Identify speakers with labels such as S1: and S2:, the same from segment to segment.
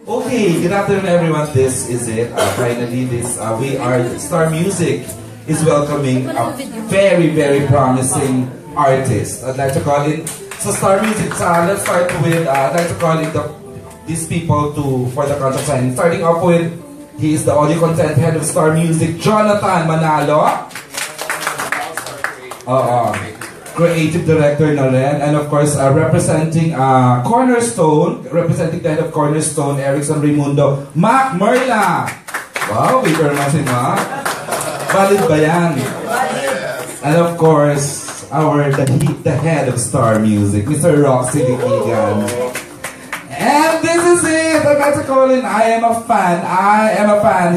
S1: Okay, good afternoon everyone. This is it. Finally, Star Music is welcoming a very, very promising artist. I'd like to call it, so Star Music, let's start with, I'd like to call it these people for the contract signing. Starting off with, he is the audio content head of Star Music, Jonathan Manalo. Creative director na rin. And of course, representing Cornerstone, representing the head of Cornerstone, Erickson Raimundo, Mac Merla. Wow, wait for naman si Mac. Valid ba yan? And of course, the head of Star Music, Mr. Roxy Liquigan. And this is it! I'd like to call in I Am a Fan.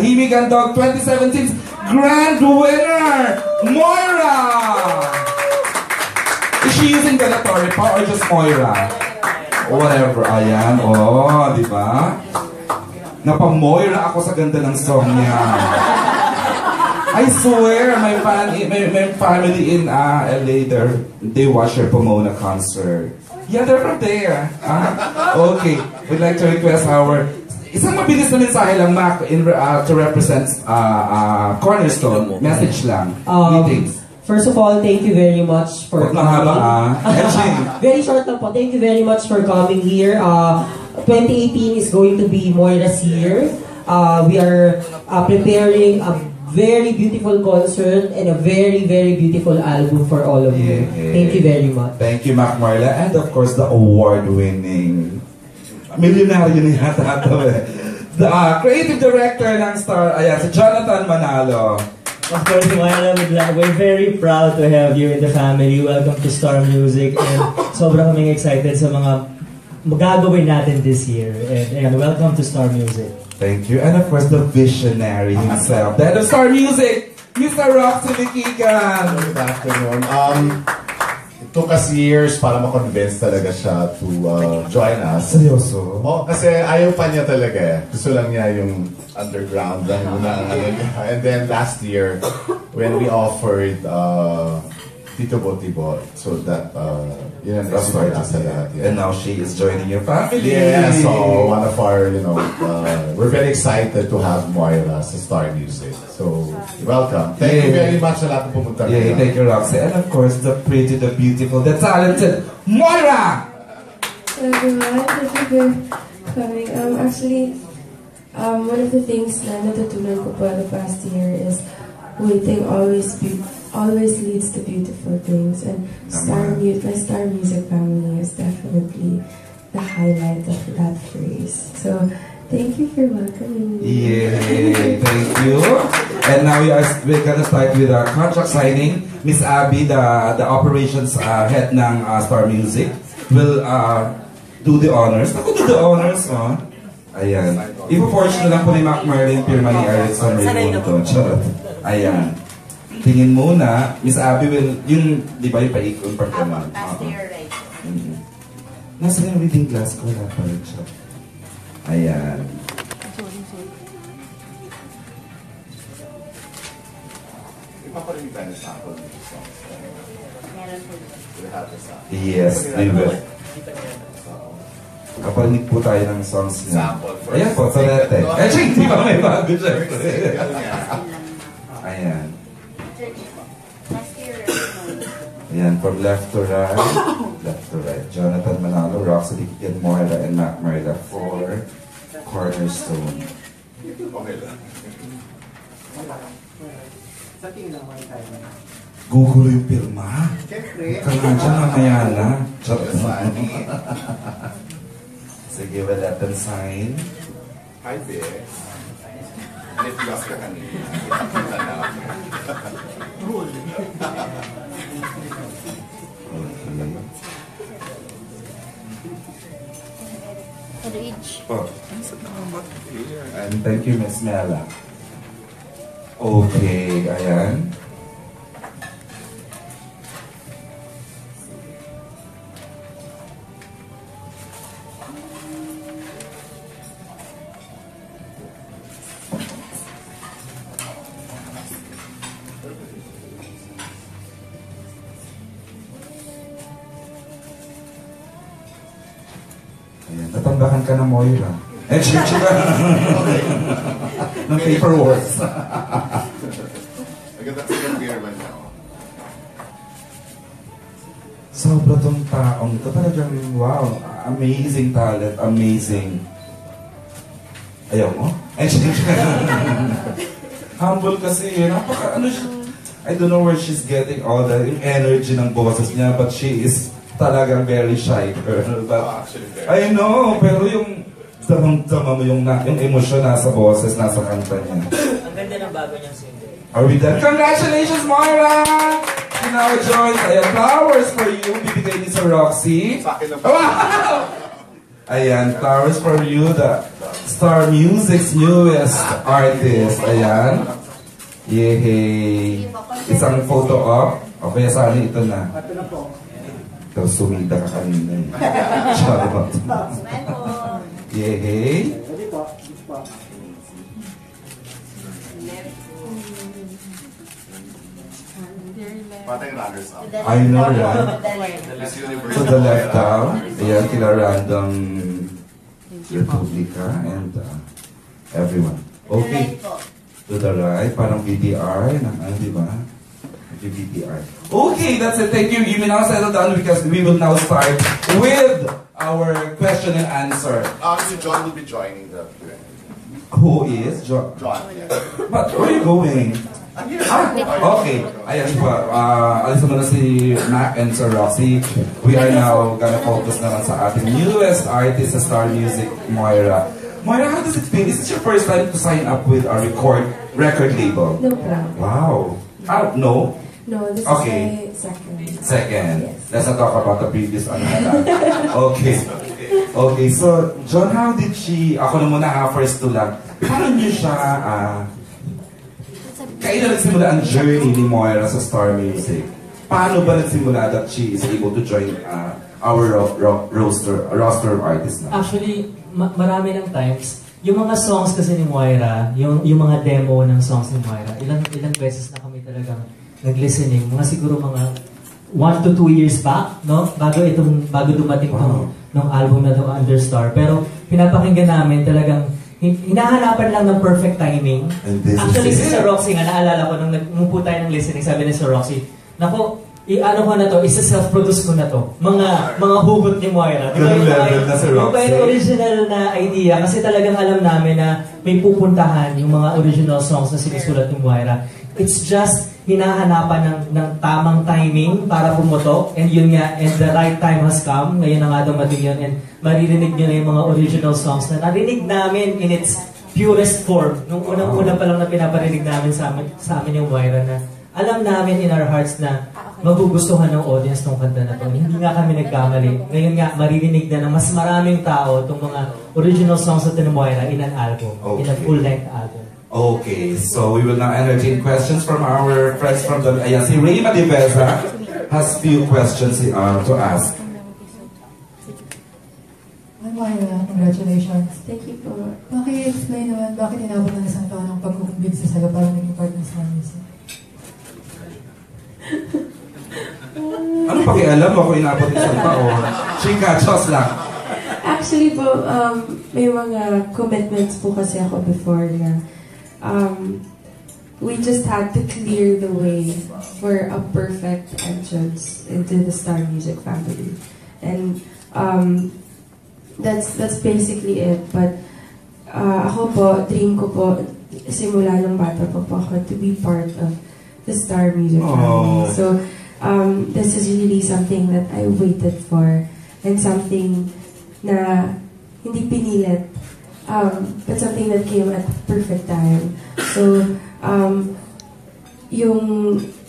S1: Himig and Dog 2017's grand winner, Moira! Is she using Dela Torre pa or just Moira? Whatever, ayan, di ba? Napa-Moira ako sa ganda ng song niya. I swear, my family in LA, they watch her Pomona concert. Yeah, they're from there. Okay, we'd like to request isang mabilis na mensahe lang, Mac, to represent Cornerstone. Message lang. Meetings.
S2: First of all, thank you very much for coming. Very short lang po. Thank you very much for coming here. 2018 is going to be Moira's year. We are preparing a very beautiful concert and a very, very beautiful album for all of you. Thank you very much.
S1: Thank you, Mac Marla. And of course, the award-winning milyonaryo ni yata the creative director ng Star, si Jonathan Manalo.
S3: Of course, Moira, we're very proud to have you in the family. Welcome to Star Music. And sobrang kaming excited sa mga magagawin natin this year. And welcome to Star Music.
S1: Thank you. And of course, the visionary himself, the head of Star Music, Mr. Roxy Liquigan.
S4: Good afternoon. It took us years para ma-convince talaga siya to join us.
S1: Seryoso?
S4: Kasi ayaw pa niya talaga eh. Gusto lang niya yung underground lang muna. And then last year, when we offered Tito Botibo, so that yun ang start sa lahat.
S1: And now she is joining your family.
S4: Yeah, so one of our, we're very excited to have Moira sa Star Music. So, welcome. Thank you very much sa lahat ng pumunta.
S1: Yeah, thank you, Roxy. And of course, the pretty, the beautiful, the talented Moira!
S5: Hello everyone, thank you for coming. Actually, one of the things na natutunan ko po the past year is waiting always leads to beautiful things, and my Star Music family is definitely the highlight of that phrase. So, thank you for welcoming me.
S1: Yay, thank you. And now we're gonna start with our contract signing. Miss Abby, the operations head ng Star Music, will do the honors. Ako do the honors, Ayan. Ipo-forge na lang po ni Mac Merlin, pirma ni Erickson Raimundo. Ayan. Tingin muna, Miss Abby will, di ba yung paikon part naman? Nasa yung reading glass ko, wala pa rin siya. Ayan. Yes, we will. Kaparinig po tayo ng songs niya. Ayan po, Torete. Hindi pa may bago siya. Ayan. Ayan, from left to right. Jonathan Manalo, Roxy Liquigan, Moira, and Mac Merla for Cornerstone. Gugulo yung pirma. Kailangan siya mamaya na. Sige, we'll let them sign.
S4: Hi, Vic. Nip-loss ka kanina.
S1: And thank you, Miss Mela. Okay, ayan. Ayan, natambakan ka na, Moira. And she ng paperwork. Sobra tong taong ito. Talagang, wow, amazing talent, amazing. Ayaw mo? Humble kasi, napaka, ano siya, I don't know where she's getting all the energy ng boses niya, but she is talagang very shy girl. But, I know, pero yung damang-dama mo yung emosyon nasa boses, nasa kanta niya.
S3: Ang ganda ng bago niyang single.
S1: Are we done? Congratulations, Moira! She now joins. Ayan, flowers for you. Bibigay niyo sa Roxy. Wow! Ayan, flowers for you, the Star Music's newest artist. Ayan. Yehey! Isang photo op. Okay, sana ito na. Ito, sumida ka kanina. Charot. Yehey! I know, right? To the left down. Ayan, kila Random Republica and everyone. Okay. To the right, parang VTR. Di ba? VTR. Okay, that's it. Thank you. You may now settle down because we will now start with our question and answer.
S4: John will be joining the Q&A.
S1: Who is? John.
S4: Yeah.
S1: But where are you going? Okay. Ayan pa. Alis naman na si Mac and Sir Roxy. We are now gonna focus naman sa ating newest artist sa Star Music, Moira. Moira, how does it feel? Is this your first time to sign up with a record label?
S5: No problem.
S1: Wow. No?
S5: No, this
S1: okay.
S5: is my second.
S1: Second.
S5: Yes.
S1: Let's not talk about the previous one. Okay. Okay, so, John, how did she, ako na muna first to lang, paano niyo siya, kailan nagsimula ang journey ni Moira sa Star Music? Paano ba nagsimula that she is able to join our roster of artists na?
S3: Actually, marami ng times, yung mga songs kasi ni Moira, yung mga demo ng songs ni Moira, ilang beses na kami talagang nag-listening, mga siguro mga 1 to 2 years back, no? Bago dumating ng album na itong Understar. Pero pinapakinggan namin talagang hinahanapan lang ng perfect timing. Actually, si Sir Roxy nga, naalala ko nung nagmupo tayo ng listening, sabi ni Sir Roxy, naku, ano ko na to, isa-self-produce ko na to. Mga hugot ni Moira.
S1: Ganun level na Sir Roxy.
S3: Yung original na idea, kasi talagang alam namin na may pupuntahan yung mga original songs na sinusulat ni Moira. It's just hinahanapan ng tamang timing para pumutok, and yun nga, and the right time has come. Ngayon na nga dumating yun, and maririnig nyo na yung mga original songs na narinig namin in its purest form. Nung unang-una pa lang na pinaparinig namin sa amin yung Moira, na alam namin in our hearts na magugustuhan ng audience ng kanta na to. Hindi nga kami nagkamali. Ngayon nga, maririnig na ng mas maraming tao itong mga original songs na ni Moira in an album, in a full-length album.
S1: Okay, so we will now entertain questions from our friends from the... Ayan, si Rayma Diveza has few questions to ask.
S6: Hi Moira, congratulations.
S5: Thank you po.
S6: Paki-explain naman bakit inabot ng isang taon ng pagkukumbig sa sayo para maging part ng Star Music?
S1: Ano pakialam ako inabot isang taon? Chika, chos lang.
S5: Actually po, may mga commitments po kasi ako before na we just had to clear the way for a perfect entrance into the Star Music family. And that's basically it. But ako po, dream ko po, simula ng bata po ako to be part of the Star Music family. So this is really something that I waited for, and something na hindi pinilit, but something that came at the perfect time. So,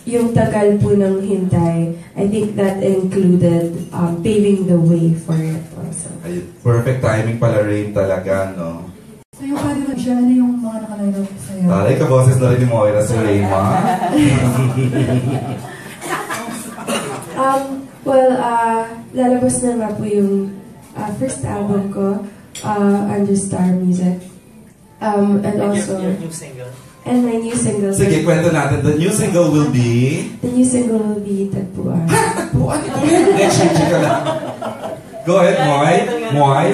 S5: yung tagal po ng hintay, I think that included paving the way for it also.
S1: Perfect timing pala rin talaga, no?
S6: So yung pwede mo siya, ano yung mga nakalinap sa'yo?
S1: Taray ka boses na rin ni Moira si Rayma.
S5: Well, lalabas na nga po yung first album ko, under Star Music. And also...
S3: Your new single.
S5: And my new single...
S1: Sige, kwento natin. The new single will be...
S5: The new single will be Tagpuan.
S1: Ha? Tagpuan? Ito yun? Next week ka lang. Go ahead, Moy. Moy.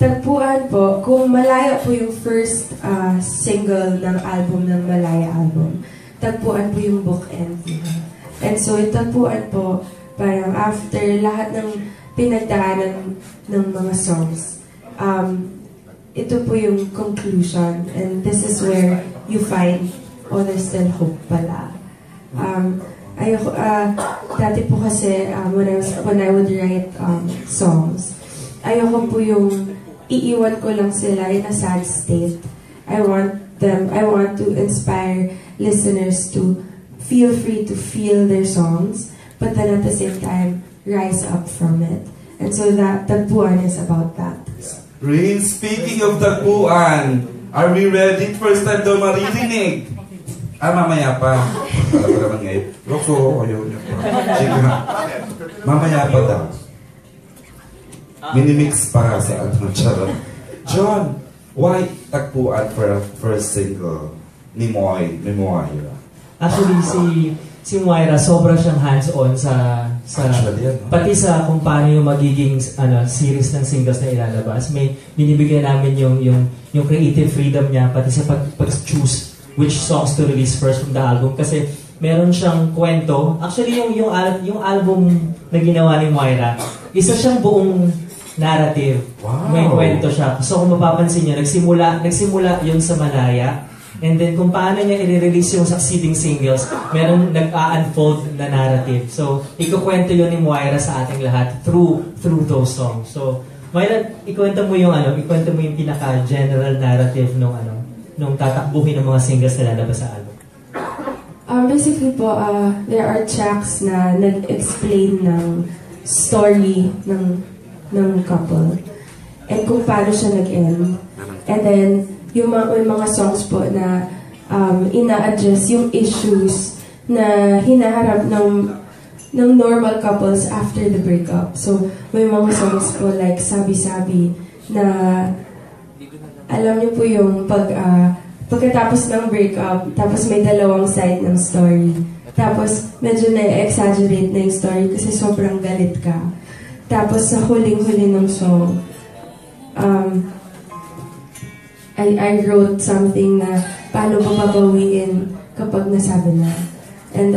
S5: Tagpuan po, kung Malaya po yung first single ng album ng Malaya album, Tagpuan po yung bookend. And so, Tagpuan po, parang after lahat ng pinagdaanan ng mga songs, ito po yung conclusion. And this is where you find, oh, there's still hope pala. Dati po kasi, when I would write songs, ayoko po yung iiwan ko lang sila in a sad state. I want to inspire listeners to feel free to feel their songs, but then at the same time, rise up from it. And so that Tagpuan is about that.
S1: Rain, speaking of Tagpuan, are we ready? First time daw maririnig. Mamaya pa. Para pa naman ngayon. Rokso, ayaw niya pa. Sige nga. Mamaya pa daw. Minimix para sa charot. John, why Tagpuan for a first single ni Moira?
S3: Actually, si Moira, sobra siyang hands-on sa pati sa kung paano yung magiging series ng singles na ilalabas. May binibigyan namin yung creative freedom niya, pati sa pag-choose which songs to release first from the album. Kasi meron siyang kwento. Actually, yung album na ginawa ni Moira, isa siyang buong narrative.
S1: Wow.
S3: May kwento siya. So kung mapapansin niyo, nagsimula yun sa Malaya. And then kung paano niya i-release yung succeeding singles, meron nag-unfold na narrative. So ikukwento yun ni Moira sa ating lahat through those songs. So Moira, ikwento mo yung pinaka-general narrative nung tatakbuhin ng mga singles na lalabas sa album.
S5: Basically po, there are tracks na nag-explain ng story ng couple and kung paano siya nag-end. And then, yung mga songs po na ina-address yung issues na hinaharap ng normal couples after the breakup. So, may mga songs po like Sabi-Sabi na alam niyo po yung pagkatapos ng breakup, tapos may dalawang side ng story. Tapos, medyo na-exaggerate na yung story kasi sobrang galit ka. Tapos sa huling-huli ng song, I wrote something na paano ba babawiin kapag nasabi na. And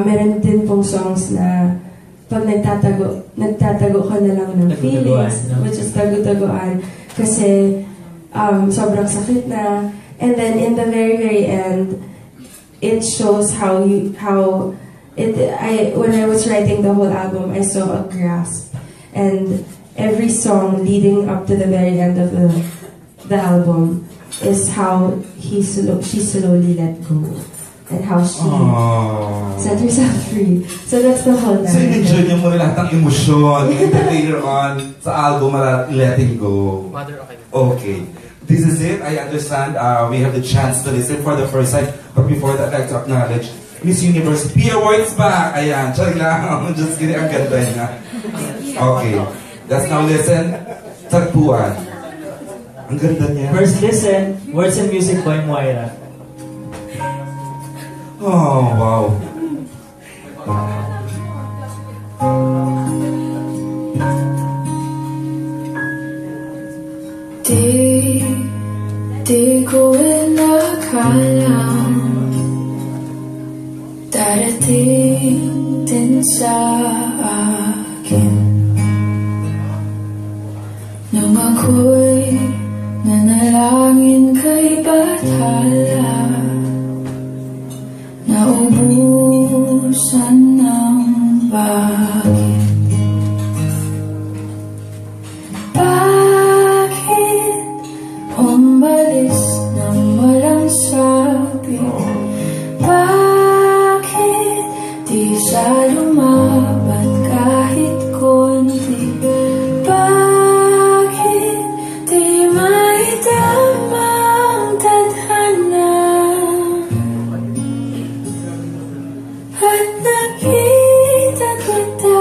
S5: meron din pong songs na pag nagtatago ka na lang ng feelings, which is tago-tagoan, kasi sobrang sakit na. And then in the very, very end, it shows when I was writing the whole album, I saw a grasp, and every song leading up to the very end of the album is how she slowly let go, and how she set herself free. So that's the whole
S1: So in-enjoy niyo mo lahat ng emosyon, and then later on, sa album, letting go. Okay. This is it. I understand we have the chance to listen for the first time, but before that, I'd like to acknowledge Miss Universe P Awards back! Ayan, sorry lang. Just kidding, ang ganda niya. Okay. Let's now listen. Tagpuan. Ang ganda niya.
S3: First listen, words and music by Moira.
S1: Oh, wow.
S7: Di ko inakalang darating din sa akin nung ako'y nanalangin kay Bathala, naubusan ng bagay. Bakit umalis nang walang sabi? Bakit di siya lumaban kahit konti? Bakit di maidama ang tadhana? At nakita kita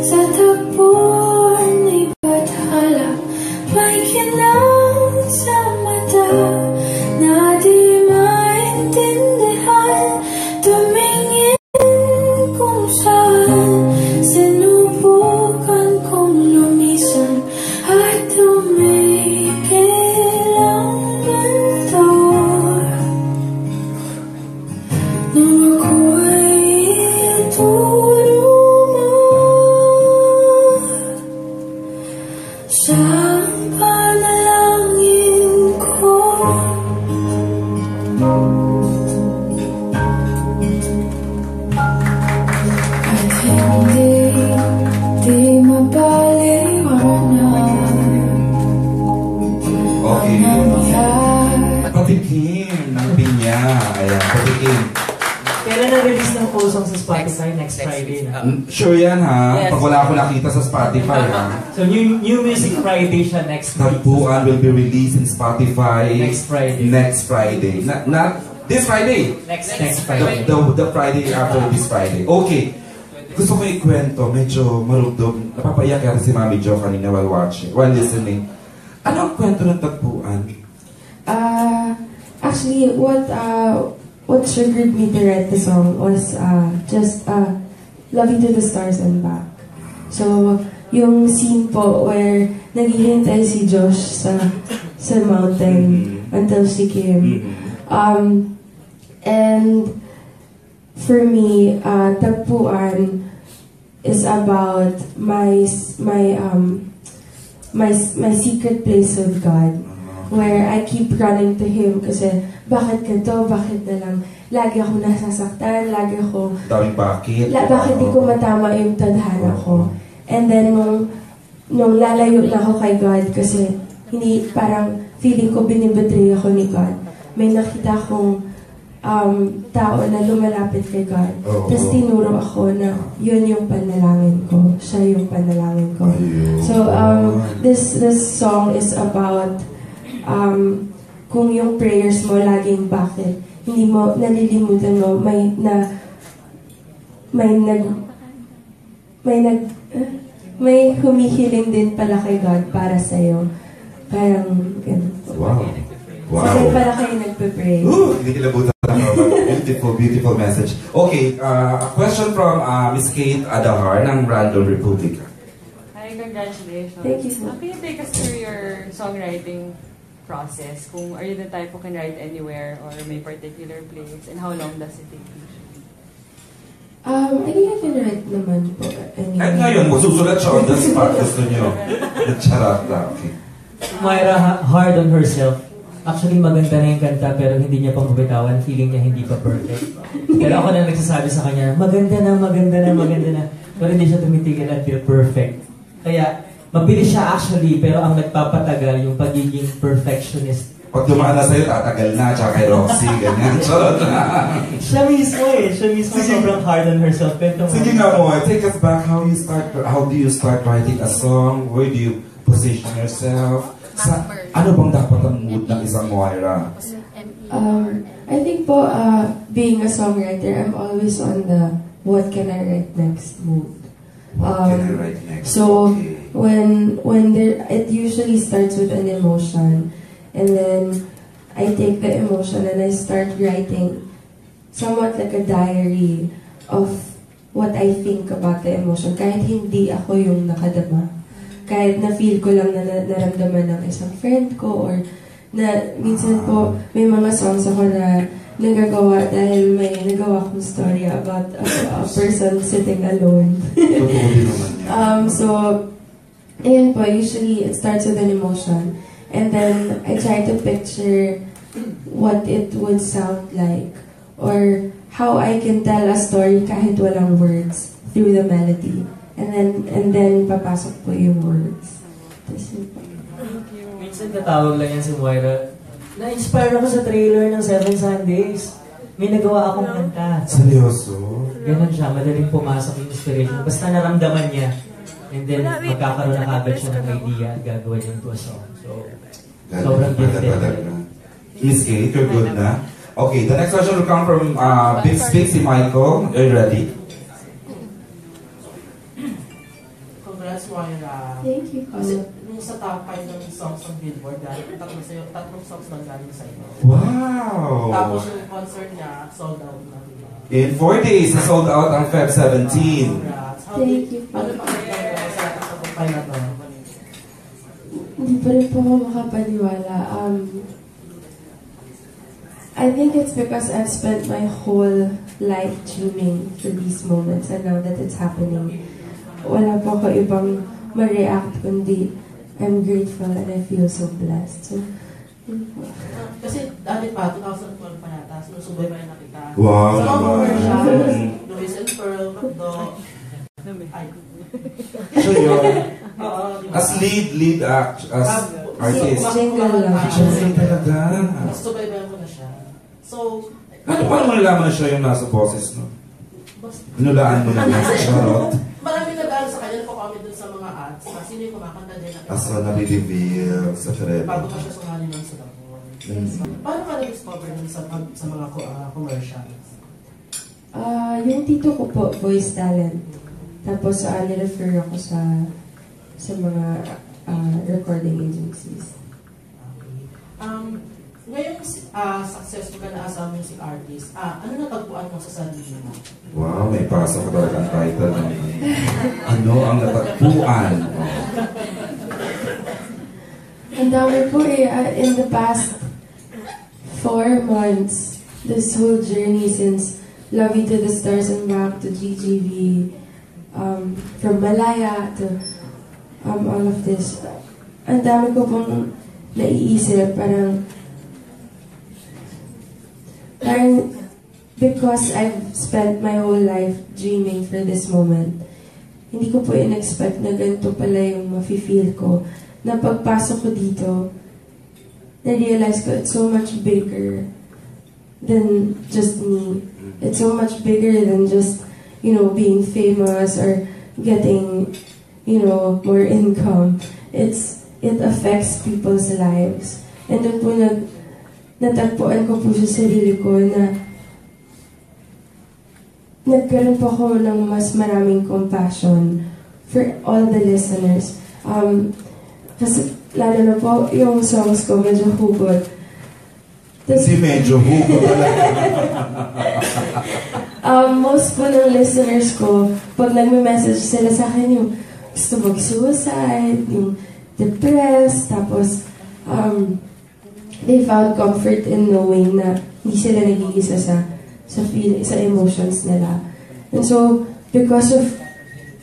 S7: sa tagpuan ni Bathala, may kinang sa mata na di maintindihan, tumingin kung saan sinubukan kong
S1: Patikim ng pinya. Ayan, patikim.
S3: Kailan na-release ng full song sa Spotify? Next Friday na.
S1: Sure yan ha?
S8: Yes.
S1: Pag wala ako nakita sa Spotify ha?
S3: So new Music Friday siya next week.
S1: Tagpuan will be released in Spotify
S3: Next Friday.
S1: Next Friday. Not this Friday.
S3: Next Friday.
S1: The Friday after this Friday. Okay. Gusto ko ikwento, medyo marugdog. Napapaiyak yata si Mami Jo kanina while listening. Ano ang kwento ng Tagpuan?
S5: Actually, what triggered me to write the song was just Love You to the Stars and Back. So, yung scene po where naghihintay si Josh sa mountain until she came. And for me, Tagpuan is about my secret place with God, where I keep running to Him kasi bakit ganito, bakit na lang lagi ako nasasaktan, lagi ako
S1: Daming bakit?
S5: bakit di ko matama yung tadhana ko. And then nung lalayo na ako kay God kasi hindi, parang feeling ko binibetray ako ni God, may nakita akong tao na lumalapit kay God. Tapos tinuro ako na yun yung panalangin ko. Siya yung panalangin ko. So, this song is about kung yung prayers mo laging bakit, hindi mo, nalilimutan mo, may humihiling din pala kay God para sa'yo. Parang, ganun.
S1: Wow. Wow.
S5: So, kaya pala kayo nagpe-pray.
S1: Hindi kilabutan ako. Beautiful message. Okay, a question from Miss Kate Adahar ng Random Republica.
S8: Hi, congratulations.
S5: Thank you so much.
S8: Can you take us through your songwriting process? Kung are you the type who can write anywhere or may particular place, and how long does it take usually?
S5: I think I can write naman po.
S1: Kahit ngayon, susulat siya on the spot. Gusto niyo. Charot lang. Okay.
S3: Moira, hard on herself. Actually, maganda na yung kanta pero hindi niya pang mabitawan. Feeling niya hindi pa perfect. Pero ako na nagsasabi sa kanya, maganda na. Pero hindi siya tumitigil until perfect. Kaya, mabilis siya actually, pero ang nagpapatagal yung pagiging perfectionist.
S1: Pag dumaan na sa'yo, tatagal na, tsaka kay Roxy, ganyan. Charot na.
S3: Siya mismo sobrang hard on herself.
S1: Sige nga mo, take us back. How do you start writing a song? Where do you position yourself? Ano bang dapat ang mood ng isang Moira?
S5: I think po, being a songwriter, I'm always on the what can I write next mood.
S1: What can I write next?
S5: So,
S1: okay.
S5: when it usually starts with an emotion, and then I take the emotion and I start writing somewhat like a diary of what I think about the emotion. Kahit hindi ako yung nakadama. Kahit na-feel ko lang na naramdaman ng isang friend ko, or na minsan po may mga songs ako na nagagawa dahil may nagawa kong story about a person sitting alone. So, ayun po, usually it starts with an emotion. And then I try to picture what it would sound like, or how I can tell a story kahit walang words through the melody. And then papasok po yung words.
S3: Minsan katawag lang yan si Moira. Na-inspire ako sa trailer ng 7 Sundays. May nagawa akong kanta.
S1: Seryoso?
S3: Ganon siya, madaling pumasok yung inspiration. Basta naramdaman niya. And then magkakaroon na kagad siya ng idea at gagawin yung to a song. So, sobrang gifted.
S1: Miss Kate, you're good na? Okay, the next question will come from Big Spixie Michael. Are you ready?
S9: Moira.
S5: Thank you.
S9: Kasi nung sa top 5 ng songs ng Billboard, tatlong songs lang galing sa inyo.
S1: Wow!
S9: Tapos yung concert niya, sold out na. Diba?
S1: In 4 days, sold out on Feb 17.
S5: Thank you.
S9: Ano pa kayo sa top 5 na to?
S5: Hindi po pa rin po ako makapaniwala. I think it's because I've spent my whole life dreaming for these moments, and now that it's happening, wala po ako ibang ma-react kundi I'm grateful and I feel so blessed. So,
S9: kasi dati pa, 2012 pa yata, sinusubaybayan na kita.
S1: Wow,
S9: sa mga
S1: naman.
S9: commercials, Louis and Pearl, Macdo. Ay.
S1: So yun,
S9: Diba?
S1: as lead act, as artist.
S5: Jingle lang.
S1: Jingle talaga.
S9: Subaybayan ko na siya. So,
S1: Paano mo nalaman na siya yung nasa boses, no? Inulaan mo na niya sa Charot.
S9: marami nag-aaral sa kanya, nagpo-comment dun sa mga ads, na sino yung kumakanta din na
S1: Asa nare-reveal sa trend.
S9: bago pa siya sumali ng Singapore. Paano ka na-discover dun sa mga commercials?
S5: Yung tito ko po, voice talent. Tapos nirefer ako sa mga recording agencies.
S9: Okay. Ngayong successful ka na as a music artist, ano natagpuan mo sa sarili mo?
S1: Wow, may pasok ka talaga ang title. No? Ano ang natagpuan?
S5: Ang dami po in the past 4 months, this whole journey since Love You to the Stars and Back to GGV, from Malaya to all of this. Ang dami ko pong naiisip, parang because I've spent my whole life dreaming for this moment, hindi ko po in-expect na ganito pala yung mafe-feel ko. Na pagpasok ko dito, na-realize ko it's so much bigger than just me. It's so much bigger than just, being famous or getting, more income. It affects people's lives. And doon po natagpuan ko po sa sarili ko na nagkaroon po ako ng mas maraming compassion for all the listeners. Kasi lalo na po yung songs ko medyo hugot.
S1: Kasi medyo hugot talaga.
S5: Most po ng listeners ko, pag nagme-message sila sa akin yung gusto mag-suicide, yung depressed, tapos they found comfort in knowing na hindi sila nag-iisa sa emotions nila. And so, because of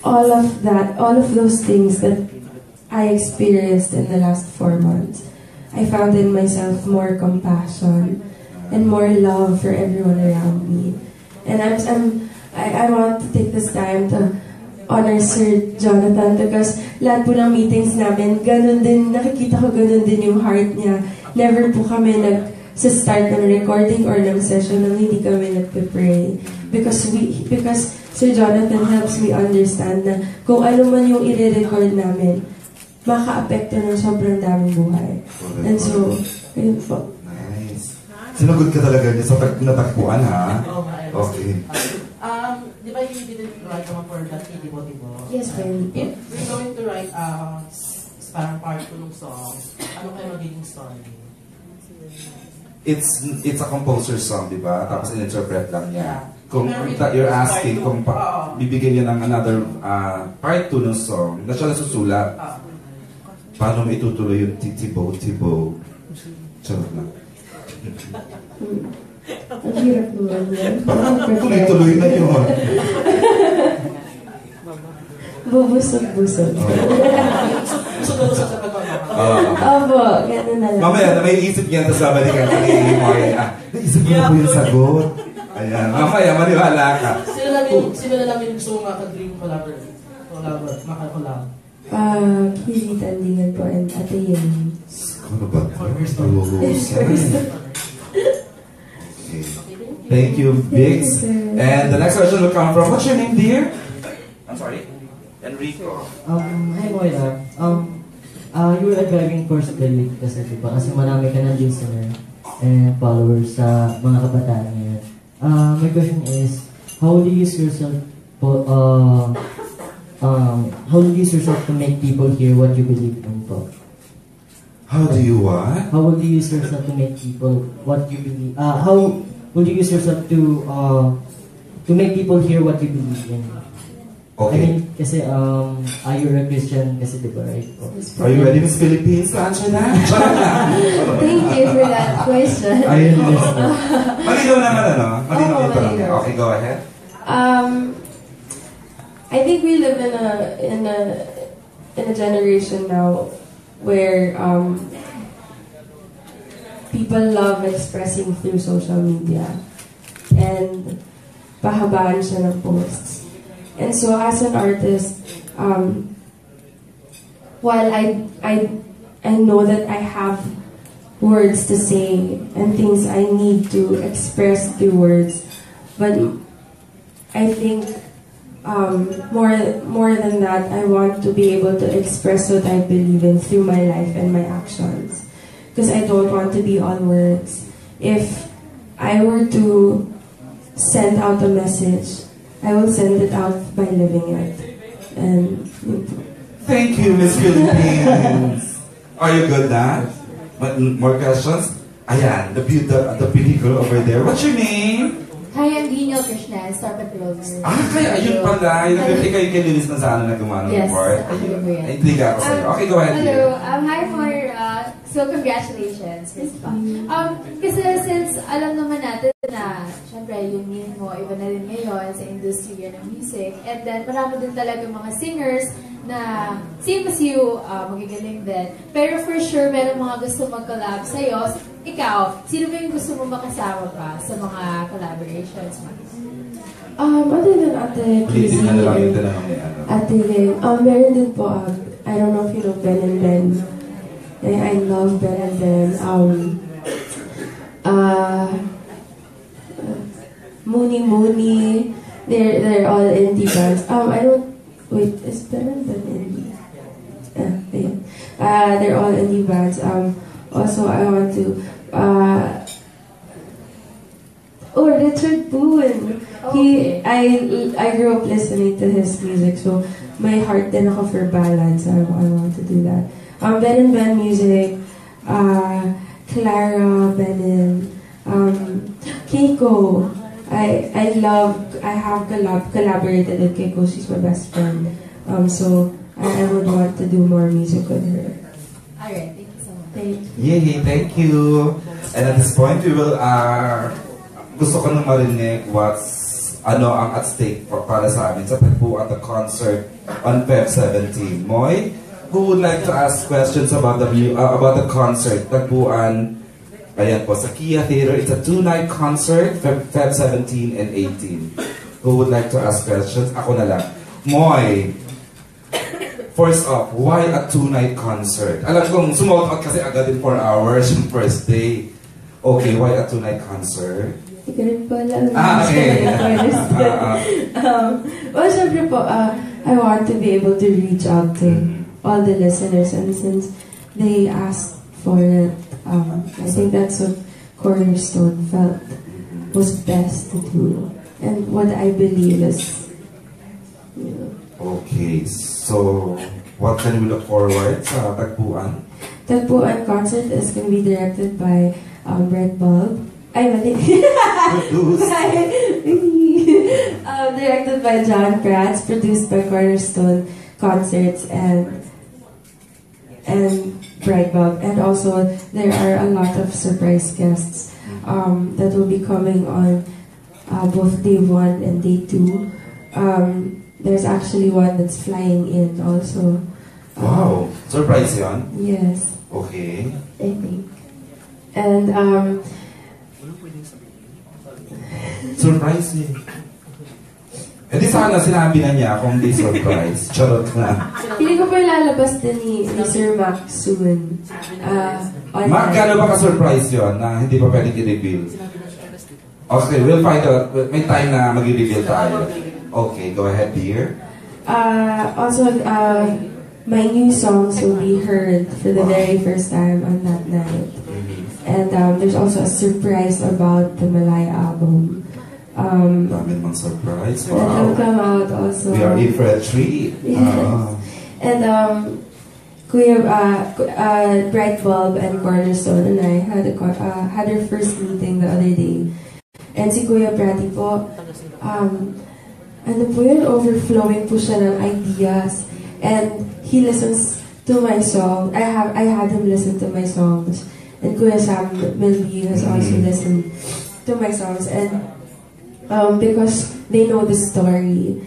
S5: all of that, all of those things that I experienced in the last 4 months, I found in myself more compassion and more love for everyone around me. And I want to take this time to honor Sir Jonathan because lahat po ng meetings namin, ganun din, nakikita ko ganun din yung heart niya. Never po kami nag-start ng recording or ng session nang hindi kami nagpe-pray. Because Sir Jonathan helps me understand na kung ano man yung i-record namin, maka-apekto ng sobrang daming buhay. And so, ayun po.
S1: Nice. Sinugod ka talaga niya sa natagpuan, ha? Okay.
S9: Di ba you didn't write naman for that Tibo-Tibo?
S5: Yes, very.
S9: If we're going to write parang part 2 ng song, ano kayo magiging story?
S1: It's a composer's song, di ba? Tapos in-interpret lang niya. Kung you're asking kung bibigyan niya ng another part 2 ng song, na siya nasusulat, paano mo itutuloy yung Tibo-Tibo? Charot lang.
S5: Ang hirap naman yan.
S1: Tuloy-tuloy na yun.
S5: Bubusog-busog.
S9: Busog-busog sa pagkakama.
S5: Opo, gano'n na lang.
S1: Mamaya, may isip niya ito sa balikan ni Moira. Naisip ko na po yung sagot. Ayan, mamaya, maniwala ka.
S9: Sino na namin gusto mong maka-dream maka-collab?
S5: Kili Tandingan po and Ate Yemi.
S1: Ano ba? Thank you, Biggs. And the next question will come from, what's your name, dear? I'm sorry? Enrico.
S3: Hi, Moira. You were a driving force of the youth kasi, diba? Kasi marami ka ng listener and followers sa mga kabataan ngayon. My question is, how do you use yourself to make people hear what you believe in po?
S1: How do you what?
S3: How will you use yourself to make people what you believe? How will you use yourself to make people hear what you believe in?
S1: Okay.
S3: Kasi, you're a Christian kasi, di ba, right?
S1: Are you ready, Miss Philippines? Answer na.
S5: Thank you for that question.
S3: Ayun, yes.
S1: Malinaw naman, ano? Malinaw yung tanong niya.
S5: malinaw.
S1: Okay, go ahead.
S5: I think we live in a generation now where people love expressing through social media, and pahabaan siya ng posts. And so as an artist, while I know that I have words to say and things I need to express through words, but I think more than that, I want to be able to express what I believe in through my life and my actions. Because I don't want to be all words. If I were to send out a message, I will send it out by living it. And
S1: thank you, Miss Philippines. Are you good na? More questions? Ayan, the beauty girl over there. What's your name?
S10: Hi, I'm Dino Krishna, Star Patroller.
S1: Kaya yun pala. Ikaw yung kilinis na sa na gumano ng report.
S10: Yes,
S1: Intriga ako sa'yo. Okay, go ahead.
S10: Hello, hi Moira. So, congratulations, first of all. Kasi since alam naman natin na, syempre, yung name mo, iba na rin ngayon sa industry ng music. And then, marami din talaga mga singers na same as you, magagaling din. Pero for sure, meron mga gusto mag-collab sa'yo. Ikaw, sino ba yung gusto mo makasama pa sa mga collaborations mo?
S5: Other than Ate Kizzy and Ate Ling, meron din po, I don't know if you know Ben and Ben. I love Ben and Ben. Mooney, they're all indie bands. Wait, is Ben and Ben indie? Yeah. They're all indie bands. Also, I want to, Richard Boone. I grew up listening to his music, so my heart din ako for ballads. I want to do that. Ben and Ben music, Clara, Benin, Keiko. I have collaborated with Keiko. She's my best friend. So I would want to do more music with her.
S10: Alright, thank you so much.
S1: Yay, thank you. And at this point, we will, gusto ko nang marinig ang at stake para sa amin sa Tagpuan the concert on Feb 17. Moy, who would like to ask questions about the concert? Tagpuan, ayan po, sa Kia Theater. It's a 2-night concert, Feb 17 and 18. Who would like to ask questions? Ako na lang. Moy, first off, why a 2-night concert? Alam kong sumold out kasi agad in 4 hours yung first day. Okay, why a 2-night concert?
S5: Hindi ko rin po alam.
S1: Okay.
S5: Well, syempre po, I want to be able to reach out to all the listeners, and since they asked for it, I think that's what Cornerstone felt was best to do, and what I believe is,
S1: Okay, so what can we look forward sa Tagpuan?
S5: Tagpuan concert is going to be directed by Red Bulb. Ay, mali. Directed by John Kratz, produced by Cornerstone Concerts and Bright Bulb. And also, there are a lot of surprise guests that will be coming on both day 1 and day 2. There's actually one that's flying in also.
S1: Wow! Surprise yun?
S5: Yes.
S1: Okay.
S5: I think. And,
S1: surprise yun. Eh di sana sinabi na niya kung di surprise. Charot na.
S5: Hindi ko pa ilalabas din ni Sir Mac soon.
S1: Mac, gano'n ba ka-surprise yun na hindi pa pwedeng i-reveal? Okay, we'll find out. May time na mag-i-reveal tayo. Okay, go ahead, dear.
S5: Also, my new songs will be heard for the very first time on that night. And there's also a surprise about the Malaya album.
S1: Dami namang surprise.
S5: That will come out also.
S1: We are in for a treat.
S5: Yes. And Kuya Bright Bulb and Cornerstone and I had our first meeting the other day. And si Kuya Bratty po, ano po yun, overflowing po siya ng ideas. And he listens to my song. I had him listen to my songs. And Kuya Sam Milby has also listened to my songs. And because they know the story,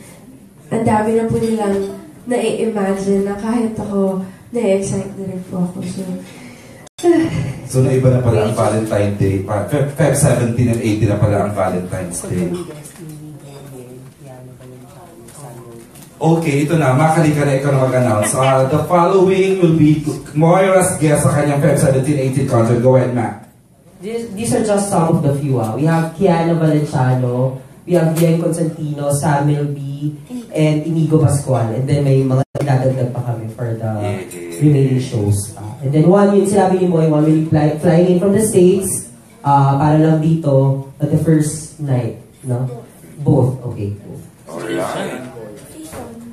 S5: ang dami na po nilang na-imagine na kahit ako, na-excite na rin po ako.
S1: So naiba na pala ang Valentine's Day. Feb 17 and 18 na pala ang Valentine's Day. Okay, ito na. Makali ka na ikaw na mag-announce. The following will be Moira's guest sa kanyang Feb 17-18 concert. Go ahead, Mac.
S2: These are just some of the few. We have Kiana Valenciano, we have Bien Constantino, Samuel B, and Inigo Pascual. And then may mga dadagdag pa kami for the remaining shows. And then one yun, sinabi ni Moy, one will flying in from the States para lang dito at the first night. No? Both. Okay.
S1: Alright.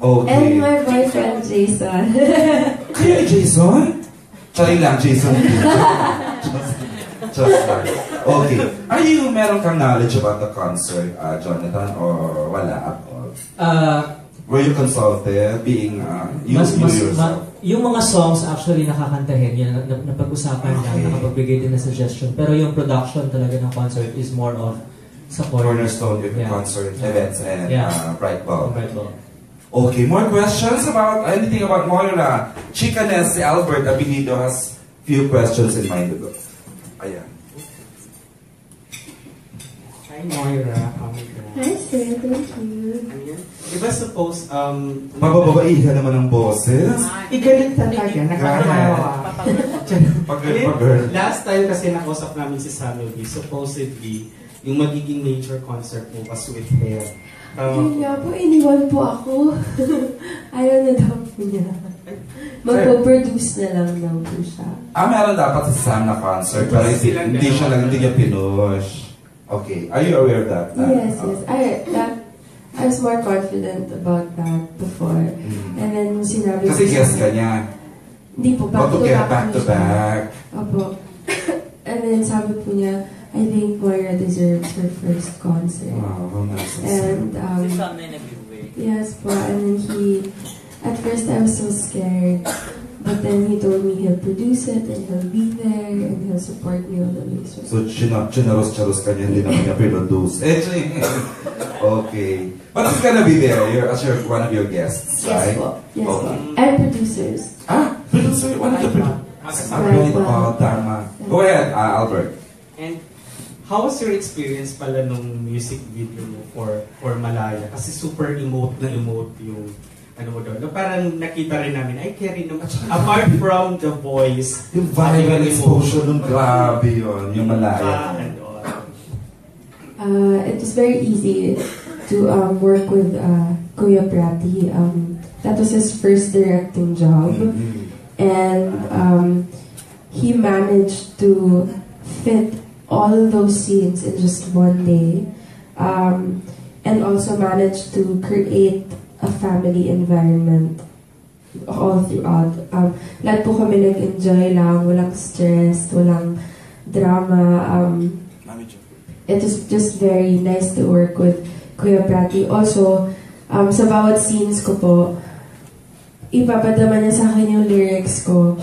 S1: Okay.
S5: And my boyfriend, Jason.
S1: Kaya Jason? Charing lang, Jason. Just like. Okay. Meron kang knowledge about the concert, Jonathan, or wala at all? Were you consulted, being yourself?
S3: Yung mga songs actually nakakantahin, yun, napag-usapan lang, nakapagbigay din na suggestion. Pero yung production talaga ng concert is more of support.
S1: Cornerstone concert, events, and Bright Bulb. Okay, more questions about anything about Moira? Chicanes, si Albert Abinido has few questions in mind. Ayan.
S11: Hi Moira,
S5: Hi sir, thank you.
S11: Diba suppose,
S1: mababaihan naman ang boses.
S11: igalit talaga, nakakahawa.
S1: Pag-girl.
S11: Last time kasi nakausap namin si Samuel B, supposedly, yung magiging major concert mo was with hair.
S5: Yun nga po, iniwan po ako. Ayaw na daw po niya. Magpo-produce na lang daw po siya.
S1: Meron dapat sa Sam na concert, pero hindi niya pinush. Okay, are you aware of that?
S5: Yes. I was more confident about that before. And then sinabi
S1: kasi guest ka niya.
S5: Hindi po, back
S1: to back.
S5: Opo. And then sabi po niya, I think Moira deserves her first concert.
S1: Wow, nice.
S5: And yes po, and then at first I was so scared, but then he told me he'll produce it and he'll be there and he'll support me all the way.
S1: So chinaros ka niya, hindi naman niya produce. Okay. But he's gonna be there as one of your guests, right?
S5: Yes po. Yes po. And producers.
S1: Producer? One of the producers. Tama. Go ahead, Albert.
S11: And how was your experience pala nung music video mo for Malaya? Kasi super emote yung ano mo doon. Parang nakita rin namin, ay carry naman. Apart from the voice,
S1: yung viral exposure nung grabe yun, yung Malaya.
S5: It was very easy to work with Kuya Prati. That was his first directing job. And he managed to fit all those scenes in just one day, and also managed to create a family environment all throughout. Lahat po kami nag-enjoy lang, walang stress, walang drama. It was just very nice to work with Kuya Prati. Also, sa bawat scenes ko po, ipapadama niya sa akin yung lyrics ko.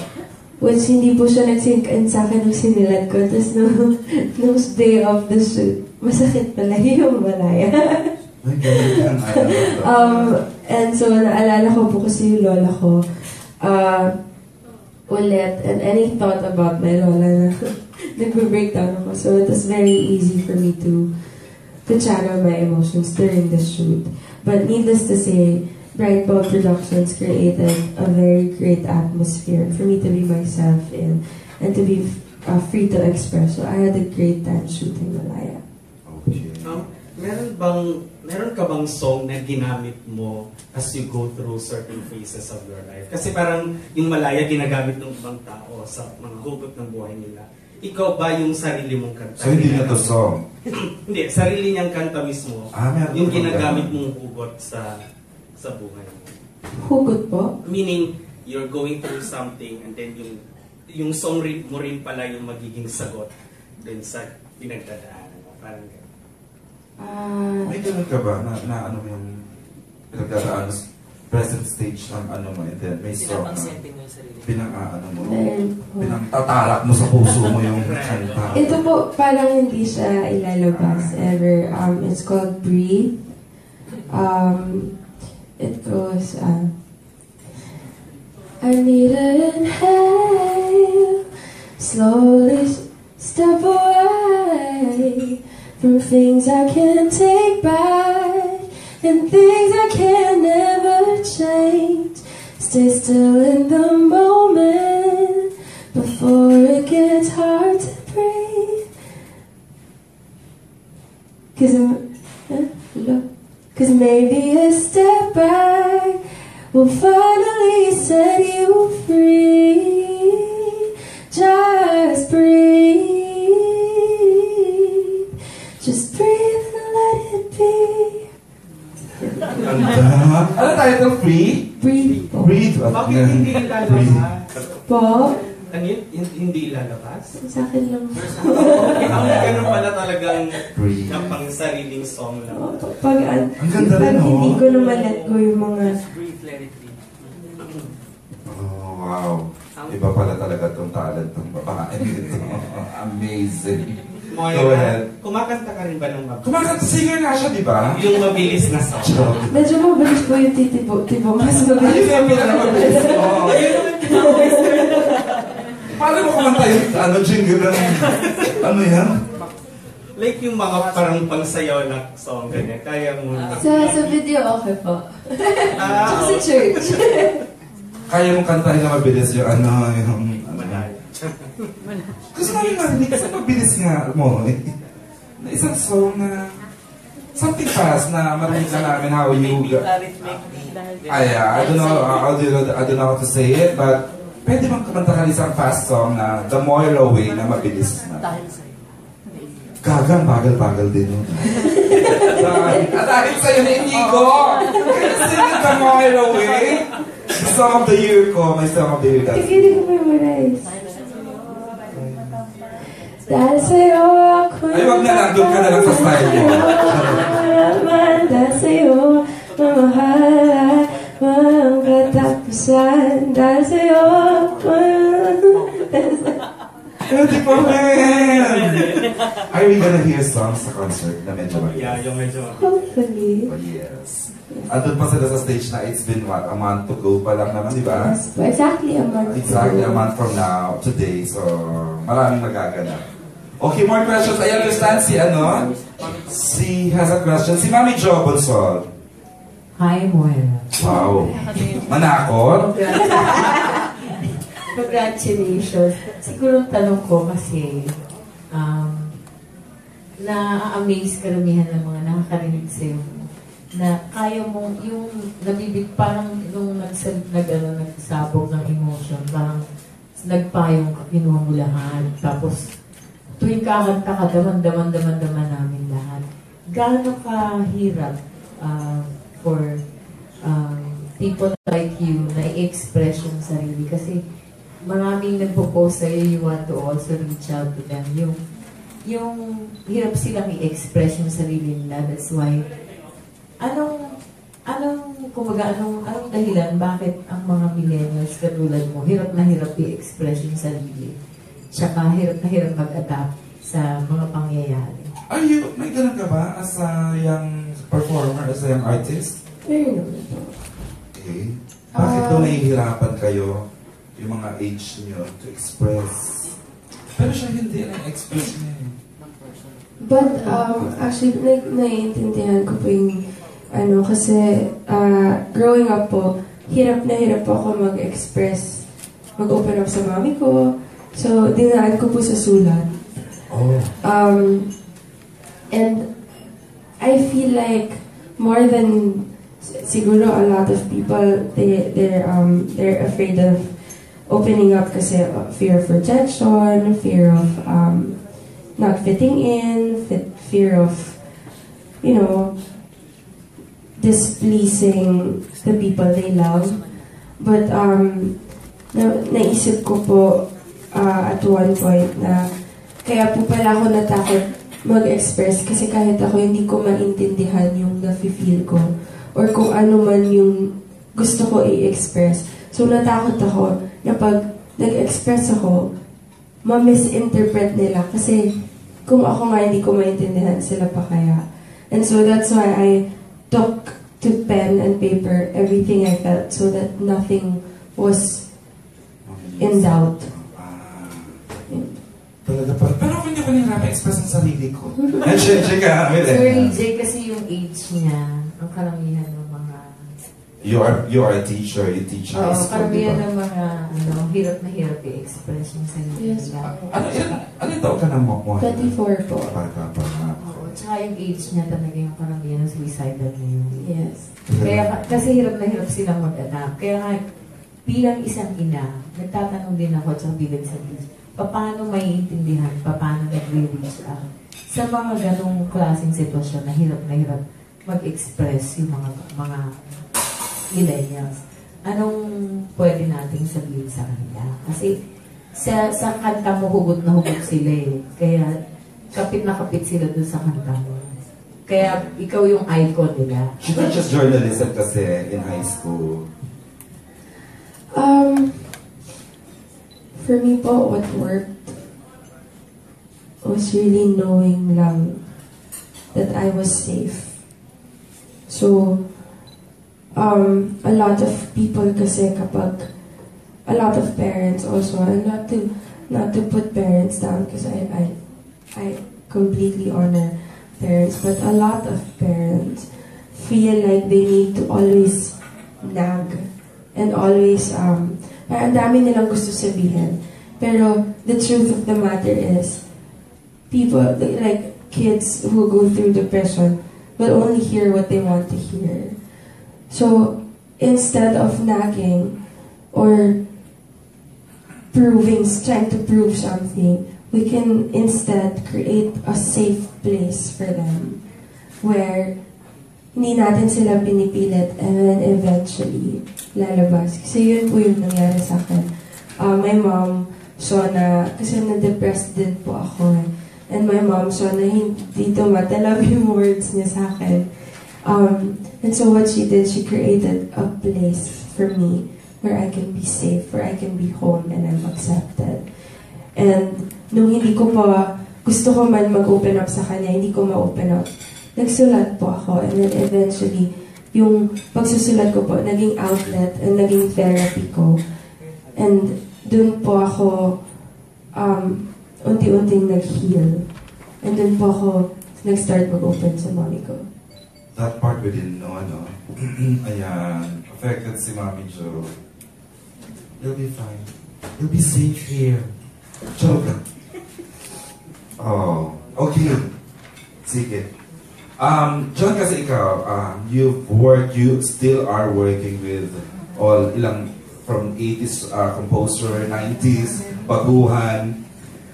S5: Which hindi po siya nag-sync in sa akin nung sinilat ko. Tapos nung day of the shoot, masakit pala yung Malaya. And so, naalala ko po kasi yung lola ko ulit. And any thought about my lola na nagbe-breakdown ako. So, it was very easy for me to channel my emotions during the shoot. But needless to say, Bright Bulb Productions created a very great atmosphere for me to be myself in and to be free to express. So I had a great time shooting Malaya.
S11: Okay. Meron ka bang song na ginamit mo as you go through certain phases of your life? Kasi parang yung Malaya ginagamit ng ibang tao sa mga hugot ng buhay nila. Ikaw ba yung sarili mong kanta?
S1: So hindi na to song?
S11: Hindi, sarili niyang kanta mismo. Yung ginagamit mong hugot sa buhay mo.
S5: Hugot po?
S11: Meaning, you're going through something and then yung song mo rin pala yung magiging sagot dun sa pinagdadaanan mo. Parang gano'n.
S1: May ganun ka ba na ano yung pinagdadaan present stage ng ano mo, and then may song na pinang-tatarak mo sa puso mo yung kanta.
S5: Ito po, parang hindi siya ilalabas ever. It's called Breathe. It goes, I need an inhale, slowly step away from things I can't take back and things I can never change. Stay still in the moment before it gets hard to breathe. Cause maybe a step back will finally set you free. Just breathe. Just breathe and let it be.
S1: Ano title? Free?
S5: Breathe.
S1: Breathe.
S11: Bakit hindi lalabas?
S5: Po?
S11: Ano yun? Hindi lalabas?
S5: Sa akin lang.
S11: Ganun pala talagang pang sariling song lang.
S1: Ang ganda rin, no?
S5: Hindi ko naman let go yung mga...
S1: Oh, wow. Iba pala talaga itong talent ng babae nito. Amazing. Go ahead.
S11: Kumakanta ka rin ba ng mabilis?
S1: Kumakanta, singer nga siya, di ba?
S11: Yung mabilis na song.
S5: Medyo mabilis po yung titibo. Mas mabilis.
S1: Ayun yung pinaka-mabilis mo. Paano mo kumanta yung jingle ng... Ano yan?
S11: Like yung mga parang pangsayaw na song, ganyan. Kaya mo...
S5: Sa video, okay po. Tsaka sa church.
S1: Kaya mong kantahin na mabilis yung yung... Gusto namin marinig kasi mabilis nga mo. Na isang song na... Something fast na marinig na namin how you... I don't know how to say it, but pwede bang kumanta ka isang fast song na The Moira Way na mabilis na? Gagang, bagal-bagal din yun. At dahil sa'yo na Inigo! Sing it The Moira Way! Song of the year ko, may song of the year.
S5: Hindi ko memorize. Dahil sa'yo ako...
S1: Ay, wag na lang, doon ka na lang sa style mo.
S5: Dahil sa'yo, mamahala, walang katapusan. Dahil sa'yo,
S1: Hindi pa rin! Are we gonna hear songs sa concert na medyo mabilis?
S11: Yeah, yung medyo mabilis.
S5: Hopefully.
S1: Oh, yes. Andun pa sila sa stage na it's been what? A month to go pa lang naman, di ba?
S5: Yes, exactly a month.
S1: Exactly a month from now, today. So, maraming magaganap. Okay, more questions. I understand she has a question. Si Mami Jo Bonsol.
S12: Hi, Moira.
S1: Wow. Manakot?
S12: Congratulations. Siguro ang tanong ko kasi na-amaze karamihan ng mga nakakarinig sa'yo na kaya mo yung nabibig parang nung nagsabog ng emotion, parang nagpayong kinuha mo lahat. Tapos tuwing kakanta ka, daman namin lahat. Gaano kahirap for people like you na i-express yung sarili? Kasi maraming nagpo-post sa'yo, you want to also reach out to them. Yung hirap silang i-express yung sarili nila. That's why, anong dahilan bakit ang mga millennials katulad mo, hirap na hirap i-express yung sarili? Tsaka hirap na hirap mag-adapt sa mga pangyayari.
S1: May ganun ka ba as a young performer, as a young artist?
S5: Meron.
S1: Okay. Bakit daw nahihirapan kayo yung mga age niyo to express? Pero siya hindi na-express niya.
S5: But actually, naiintindihan ko po yung kasi growing up po, hirap na hirap po ako mag-express, mag-open up sa mami ko. So, dinaan ko po sa sulat. And I feel like more than siguro a lot of people, they're afraid of opening up kasi fear of rejection, fear of not fitting in, fear of, displeasing the people they love. But naisip ko po at one point na kaya po pala ako natakot mag-express kasi kahit ako hindi ko maintindihan yung nafe-feel ko or kung ano man yung gusto ko i-express. So natakot ako na pag nag-express ako, ma-misinterpret nila kasi kung ako nga hindi ko maintindihan, sila pa kaya. And so that's why I took to pen and paper everything I felt so that nothing was in doubt.
S1: Talaga pa. Pero ako hindi ko nahirapan express ang sarili ko. And siya ka,
S12: Sorry, Jay, kasi yung age niya, ang karamihan ng mga...
S1: You are a teacher, you teach high school,
S12: karamihan ng mga, hirap na hirap i-express yung sarili nila.
S1: Ano taon ka na mo?
S5: 24 po.
S12: Oo, tsaka yung age niya talaga yung karamihan ng suicidal na yun.
S5: Yes.
S12: Kaya, kasi hirap na hirap silang mag-adapt. Kaya nga, bilang isang ina, nagtatanong din ako, tsaka bilang isang teacher, paano maiintindihan, paano nag-reach out sa mga ganong klaseng sitwasyon na hirap mag-express yung mga millennials. Anong pwede nating sabihin sa kanila? Kasi sa kanta mo, hugot na hugot sila eh. Kaya kapit na kapit sila dun sa kanta mo. Kaya ikaw yung icon nila.
S1: She teaches journalism kasi in high school.
S5: For me po, what worked was really knowing lang that I was safe. So, a lot of people kasi kapag, a lot of parents also, and not to put parents down because I completely honor parents, but a lot of parents feel like they need to always nag and always, parang dami nilang gusto sabihin. Pero the truth of the matter is, people, like kids who go through depression, will only hear what they want to hear. So, instead of nagging or trying to prove something, we can instead create a safe place for them where hindi natin sila pinipilit and then eventually lalabas. Kasi yun po yung nangyari sa akin. My mom saw na, kasi na-depressed din po ako eh. And my mom saw na hindi tumatalab yung words niya sa akin. And so what she did, she created a place for me where I can be safe, where I can be home and I'm accepted. And nung hindi ko pa, gusto ko man mag-open up sa kanya, hindi ko ma-open up. Nagsulat po ako and then eventually, yung pagsusulat ko po, naging outlet and naging therapy ko. And dun po ako unti-unting nag-heal. And dun po ako nag-start mag-open sa mommy ko.
S1: That part we didn't know, ano? Ayan. Affected si Mami Jo. You'll be fine. You'll be safe here. Joke. Oh, okay. Sige. John, kasi ikaw, you still are working with from 80s composer, 90s, baguhan.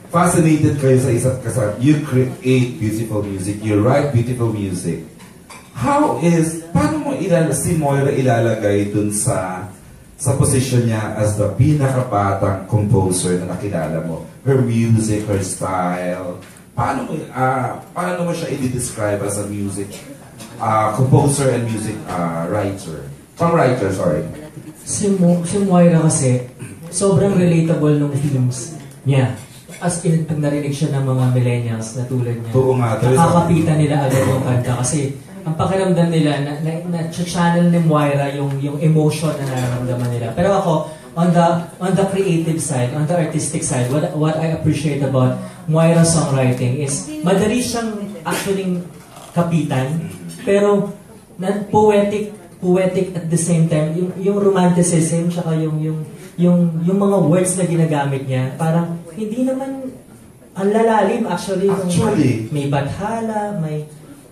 S1: Fascinated kayo sa isa't isa. You create beautiful music. You write beautiful music. Paano mo si Moira ilalagay dun sa position niya as the pinakabatang composer na nakilala mo? Her music, her style. Paano mo siya i-describe as a music composer and music songwriter, sorry.
S3: Si Moira kasi, sobrang relatable ng themes niya. As in, pag narinig siya ng mga millennials na tulad niya, nakakapitan nila agad yung kanta. Kasi, ang pakiramdam nila, na-channel ni Moira yung emotion na nararamdaman nila. Pero ako, on the creative side, on the artistic side, what I appreciate about Moira's songwriting is, madali siyang actually kapitan, pero poetic at the same time, yung romanticism, tsaka yung mga words na ginagamit niya, parang hindi naman ang lalalim actually. May bathala, may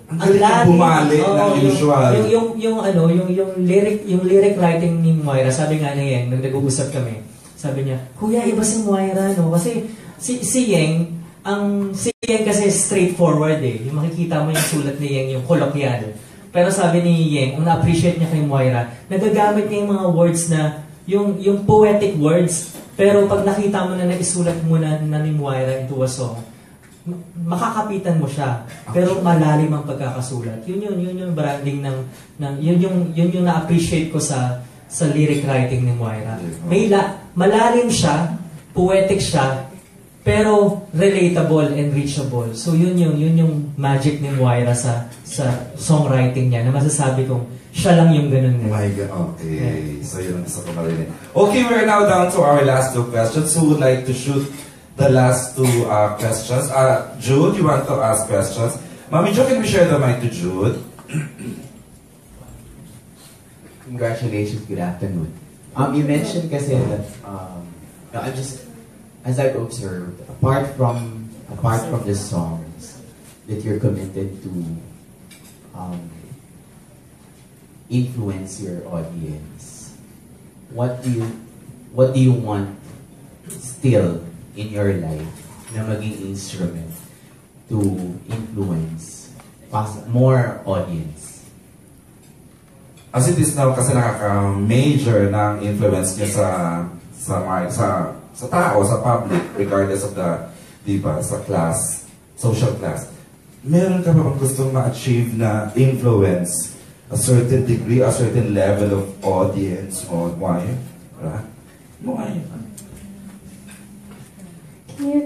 S3: ang lalim.
S1: Bumalik ng usual.
S3: Yung lyric writing ni Moira, sabi nga niya Yeng, nung nag-uusap kami, sabi niya, Kuya, iba si Moira, no? Kasi si Yeng kasi straightforward eh. Yung makikita mo yung sulat ni Yeng, yung colloquial. Pero sabi ni Yeng, kung na-appreciate niya kay Moira, nagagamit niya yung mga words na, yung poetic words, pero pag nakita mo na naisulat mo na ni Moira into a song, makakapitan mo siya, pero malalim ang pagkakasulat. Yun yung branding yun yung na-appreciate ko sa lyric writing ni Moira. Malalim siya, poetic siya, pero relatable and reachable. So yun yung magic ni Moira sa songwriting niya, na masasabi kong siya lang yung ganun
S1: niya. My God, okay. So yun ang gusto ko marinig. Okay, we're now down to our last 2 questions. Who would like to shoot the last 2 questions? Jude, you want to ask questions? Mami Jo, can we share the mic to Jude?
S13: Congratulations, good afternoon. You mentioned kasi that, as I've observed, apart from the songs, that you're committed to influence your audience. What do you want still in your life na maging instrument to influence more audience?
S1: As it is now, kasi nakaka-major ng influence niya sa tao, sa public, regardless of the, diba, sa class, social class. Meron ka ba bang gustong ma-achieve na influence a certain degree, a certain level of audience, or why? Right? Why?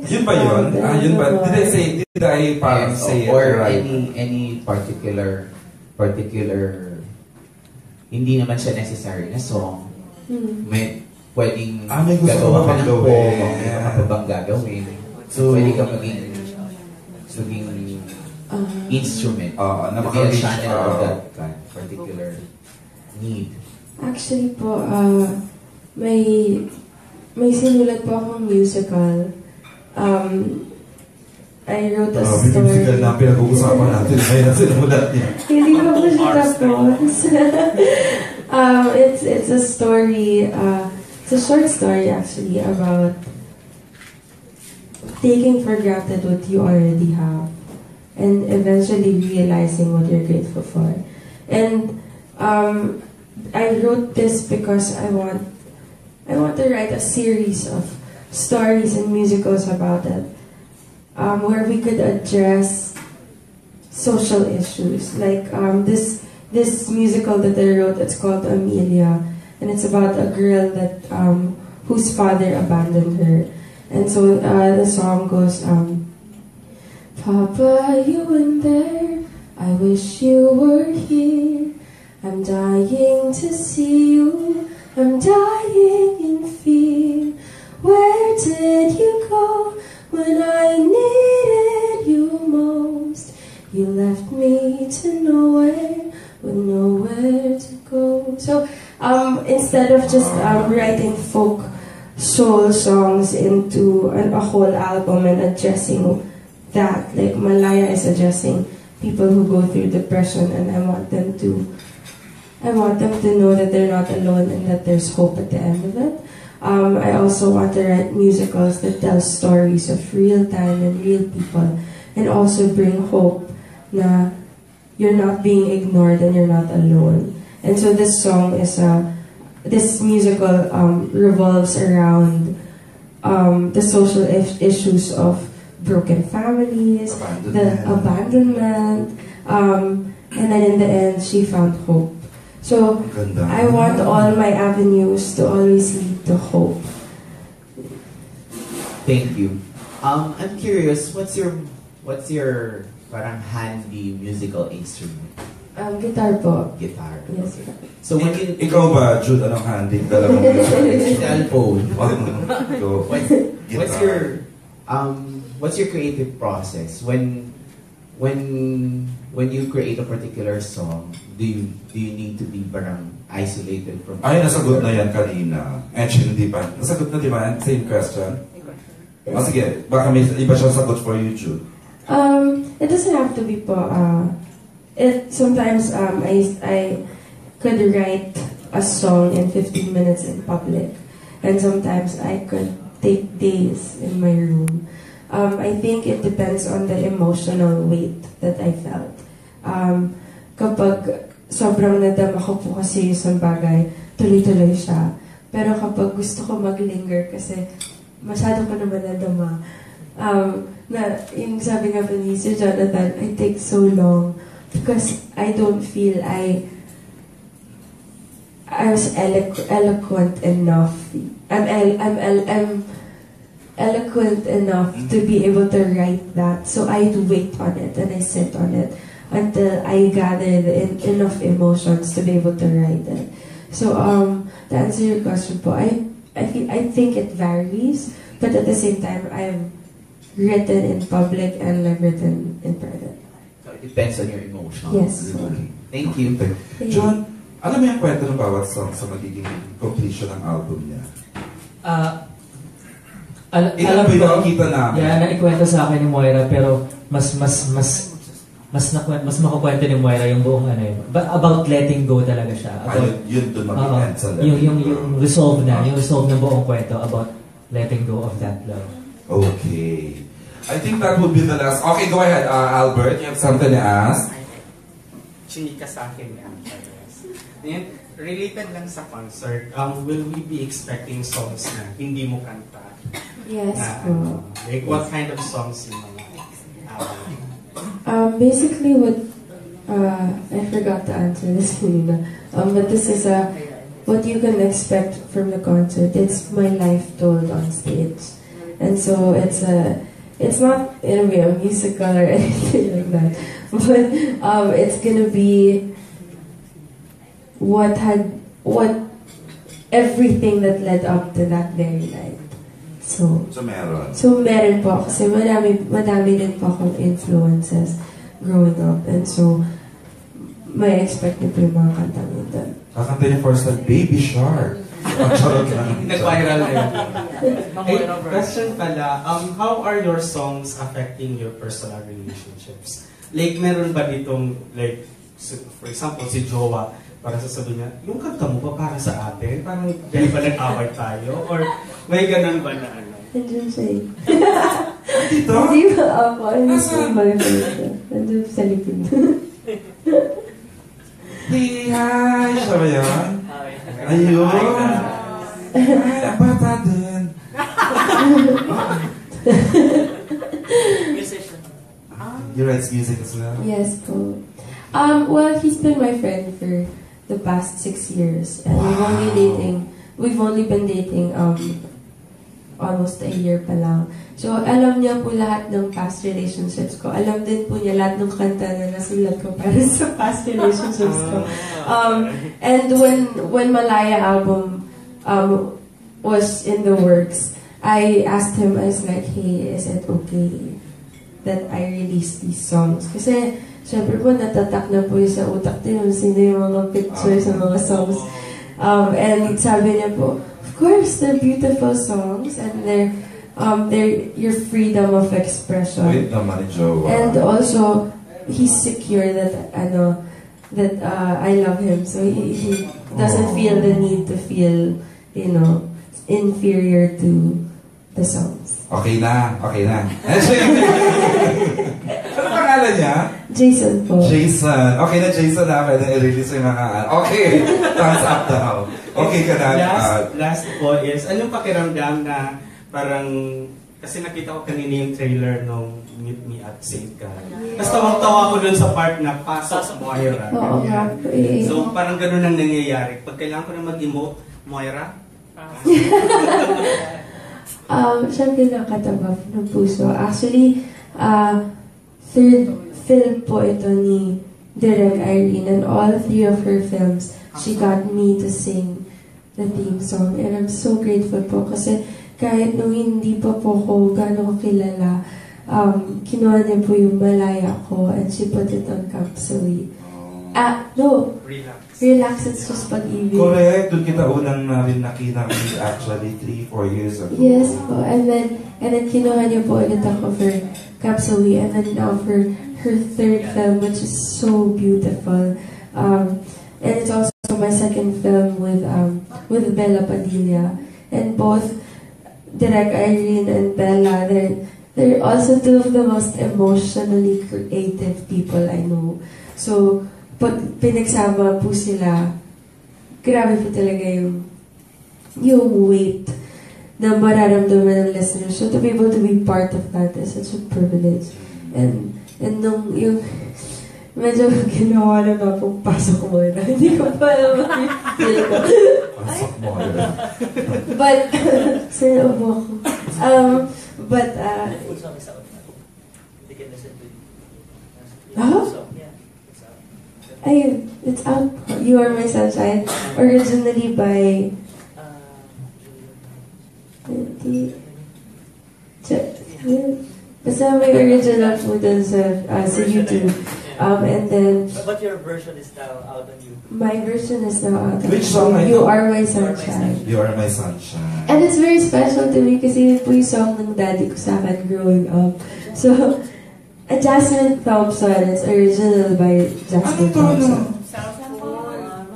S1: Yun ba yun? Yun ba? Did I parang say it
S13: or
S1: right?
S13: Any particular, hindi naman siya necessary na song. May pwedeng gagawa ka ng poem, meron ka bang gagawin. So, pwede ka maging instrument, na channel of that particular need.
S5: Actually po, may sinulat po akong musical. I wrote a story.
S1: Musical na pinag-uusapan natin. May nasinulat niya.
S5: Hindi ko po siya tapos. It's a story, it's a short story actually about taking for granted what you already have and eventually realizing what you're grateful for. And I wrote this because I want to write a series of stories and musicals about it, where we could address social issues. Like this musical that I wrote, it's called Amelia, and it's about a girl that whose father abandoned her. And so the song goes, Papa, you weren't there, I wish you were here. I'm dying to see you, I'm dying in fear. Where did you go when I needed you most? You left me to nowhere, with nowhere to go. So instead of just writing folk soul songs into a whole album and addressing that, like Malaya is addressing people who go through depression, and I want them to know that they're not alone and that there's hope at the end of it. I also want to write musicals that tell stories of real time and real people, and also bring hope na you're not being ignored and you're not alone. And so this song is this musical revolves around the social issues of broken families, the abandonment, and then in the end, she found hope. So I want all my avenues to always lead to hope.
S13: Thank you. I'm curious, what's your parang handy musical instrument?
S5: Guitar po.
S13: Guitar.
S5: Yes.
S13: So when you...
S1: Ikaw ba, Jude, anong handy? Dala mo
S13: cellphone.
S1: Go.
S13: What's your creative process when you create a particular song? Do you need to be parang isolated from?
S1: Ay, nasagot na yan kanina. Actually, hindi pa. Nasagot na, di ba? Same question. Sige, baka may iba siyang sagot for you, Jude.
S5: It doesn't have to be po. Sometimes I could write a song in 15 minutes in public, and sometimes I could take days in my room. I think it depends on the emotional weight that I felt. Kapag sobrang nadama ko po kasi isang bagay, tuloy-tuloy siya. Pero kapag gusto ko mag-linger kasi masyado ko naman nadama, na yung sabi nga po ni Sir Jonathan, I take so long because I don't feel I was eloquent enough. I'm eloquent enough to be able to write that. So I wait on it and I sit on it until I gather enough emotions to be able to write it. So to answer your question po, I think it varies, but at the same time, I've written in public and I've written in private.
S13: So it depends on your emotions.
S5: Yes.
S13: Okay. Thank you.
S1: John, alam mo yung kwento ng bawat song sa magiging completion ng album niya?
S3: Alam ko,
S1: nakikita namin.
S3: Yeah, naikwento sa akin ni Moira, pero mas makukwento ni Moira yung buong ano yun. But about letting go talaga siya. About,
S1: yun doon mag-end sa letting
S3: yung resolve na, yung resolve ng buong kwento about letting go of that love.
S1: Okay. I think that would be the last. Okay, go ahead, Albert. You have something to ask?
S11: Chinika sa akin yan. And related lang sa concert, will we be expecting songs na hindi mo kanta?
S5: Yes.
S11: Like what kind of songs yung mga
S5: basically what I forgot to answer this but this is what you can expect from the concert. It's my life told on stage, and so it's not in a way a musical or anything like that, but it's gonna be what everything that led up to that very night. So meron po kasi madami din po akong influences growing up, and so may expect niyo po yung mga kanta nito.
S1: Kakanta niya first like Baby Shark.
S11: Nag-viral na yun. Question pala, how are your songs affecting your personal relationships? Like, meron ba ditong, like, for example, si Jowa, para sasabihin niya, yung kanta mo ba para sa atin? Parang dahil ba nag-away tayo? Or may ganun ba na ano?
S5: Nandiyan siya eh.
S1: Dito?
S5: Hindi ba ako? Nandiyan sa likod.
S1: Hey, hi! Siya ba yun? Ayun! Ay, ang bata din.
S11: Musician.
S1: He writes music as well?
S5: Yes po. Well, he's been my friend for the past 6 years, and we've only been dating almost a year pa lang. So alam niya po lahat ng past relationships ko. Alam din po niya lahat ng kanta na nasulat ko para sa past relationships ko. And when Malaya album was in the works, I asked him, I was like, hey, is it okay that I release these songs? Kasi syempre po, natatak na po yung sa utak din sino yung mga pictures ng mga songs. And sabi niya po, of course, they're beautiful songs and they're your freedom of expression.
S1: Wait naman, Joe.
S5: And also, he's secure that I love him, so he doesn't feel the need to feel, inferior to the songs.
S1: Okay na. Ano pangalan niya?
S5: Jason po.
S1: Jason. Okay na, Jason na. Pwede i-release yung mga Okay. Thumbs up daw. Okay ka na.
S11: Last po is, anong pakiramdam na parang, kasi nakita ko kanina yung trailer nung Meet Me at St. Carl. Tapos tawang-tawa ko dun sa part na pasok Moira.
S5: Oo nga.
S11: So parang ganun ang nangyayari. Pag kailangan ko na mag-emote, Moira?
S5: Siyempre nakatabak ng puso. Actually, third film po ito ni Direk Irene, and all 3 of her films, she got me to sing the theme song. And I'm so grateful po kasi kahit nung hindi pa po ko gano'n ko kilala, kinuha niya po yung Malaya ko and she put it on Capsuli. No. Relax, it's just pag-ibig.
S1: Correct. Doon kita unang rin nakita actually 3-4 years ago.
S5: Yes po. And then kinuha niya po ulit ako for Capsuli, and then now for her 3rd film, which is so beautiful. And it's also my 2nd film with Bella Padilla. And both Direk Irene and Bella, they're also 2 of the most emotionally creative people I know. So, pag pinagsama po sila, grabe po talaga yung weight na mararamdaman ng listeners. So to be able to be part of that is such a privilege. And nung yung medyo ginawa na nga pong pasok mo na, hindi ko pa naman feel ko.
S1: Pasok mo na.
S5: But, sana ubo ako. But, ayun, it's out. You Are My Sunshine. Originally by basta may original po dun sa YouTube. And then...
S14: But your version is now out on YouTube.
S5: My version is now out on
S1: Which song?
S5: You Are My Sunshine.
S1: You Are My Sunshine.
S5: And it's very special to me kasi yun po yung song ng daddy ko sa akin growing up. So, Jasmine Thompson, it's original by Jasmine Thompson.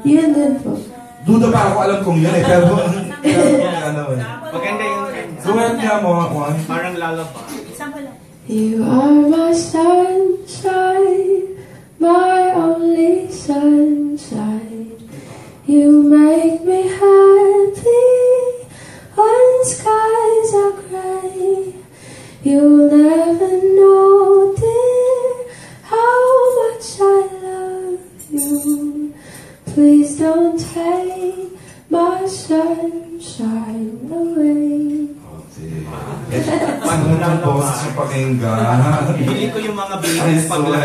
S5: Yun din po.
S1: Duda pa ako, alam kong yun eh, pero ano eh.
S11: Maganda yung
S1: Duwan niya mo,
S11: parang lalaba.
S5: You are my sunshine, my only sunshine. You make me happy when skies are gray. You'll never know, dear, how much I love you. Please don't take my sunshine away.
S1: Ano ng boses yung pakinggan?
S11: Hindi ko yung mga bilis alam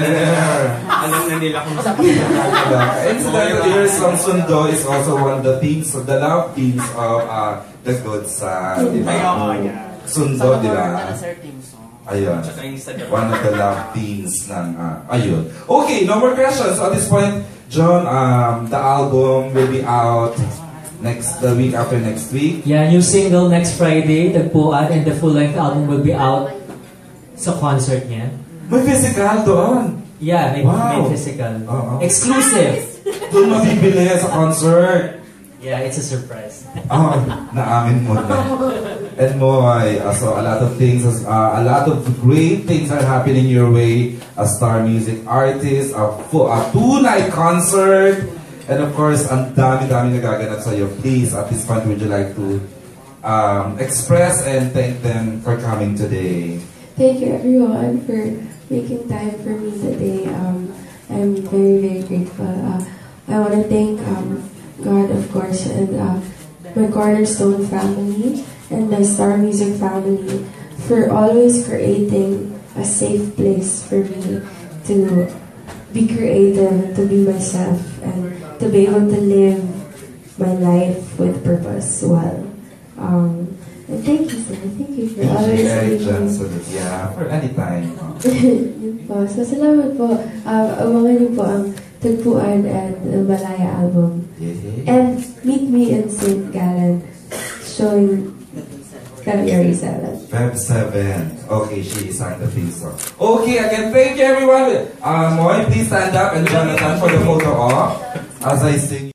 S11: na nila kung saan.
S1: Incidentally, your song Sundo is also one of the themes of the love themes of the good side. Sundo, di ba? Ayun. One of the love themes ng ayun. Okay, no more questions. So at this point, John, the album will be out the week after next week.
S3: Yeah, new single next Friday, Tagpuan, and the full-length album will be out sa concert niya.
S1: May physical doon?
S3: Yeah, may physical. Exclusive!
S1: Doon mabibili sa concert.
S3: Yeah, it's a surprise.
S1: Naamin mo na. And Moy, so a lot of things, a lot of great things are happening your way as Star Music artist, a two-night concert. And of course, ang dami-dami nagaganap sa'yo. Please, at this point, would you like to express and thank them for coming today?
S5: Thank you, everyone, for making time for me today. I'm very, very grateful. I want to thank God, of course, and my Cornerstone family and my Star Music family for always creating a safe place for me to be creative, to be myself, and to be able to live my life with purpose well. And thank you, sir. Thank you for always being
S1: yeah, for any time.
S5: Yun po. So, salamat po. Abangan niyo po ang Tagpuan and Malaya album. And meet me in St. Gallen, showing February 7th.
S1: Feb 7th. Okay, she signed the theme song. Okay, again, thank you everyone. Moy, please stand up and Jonathan for the photo op as I sing.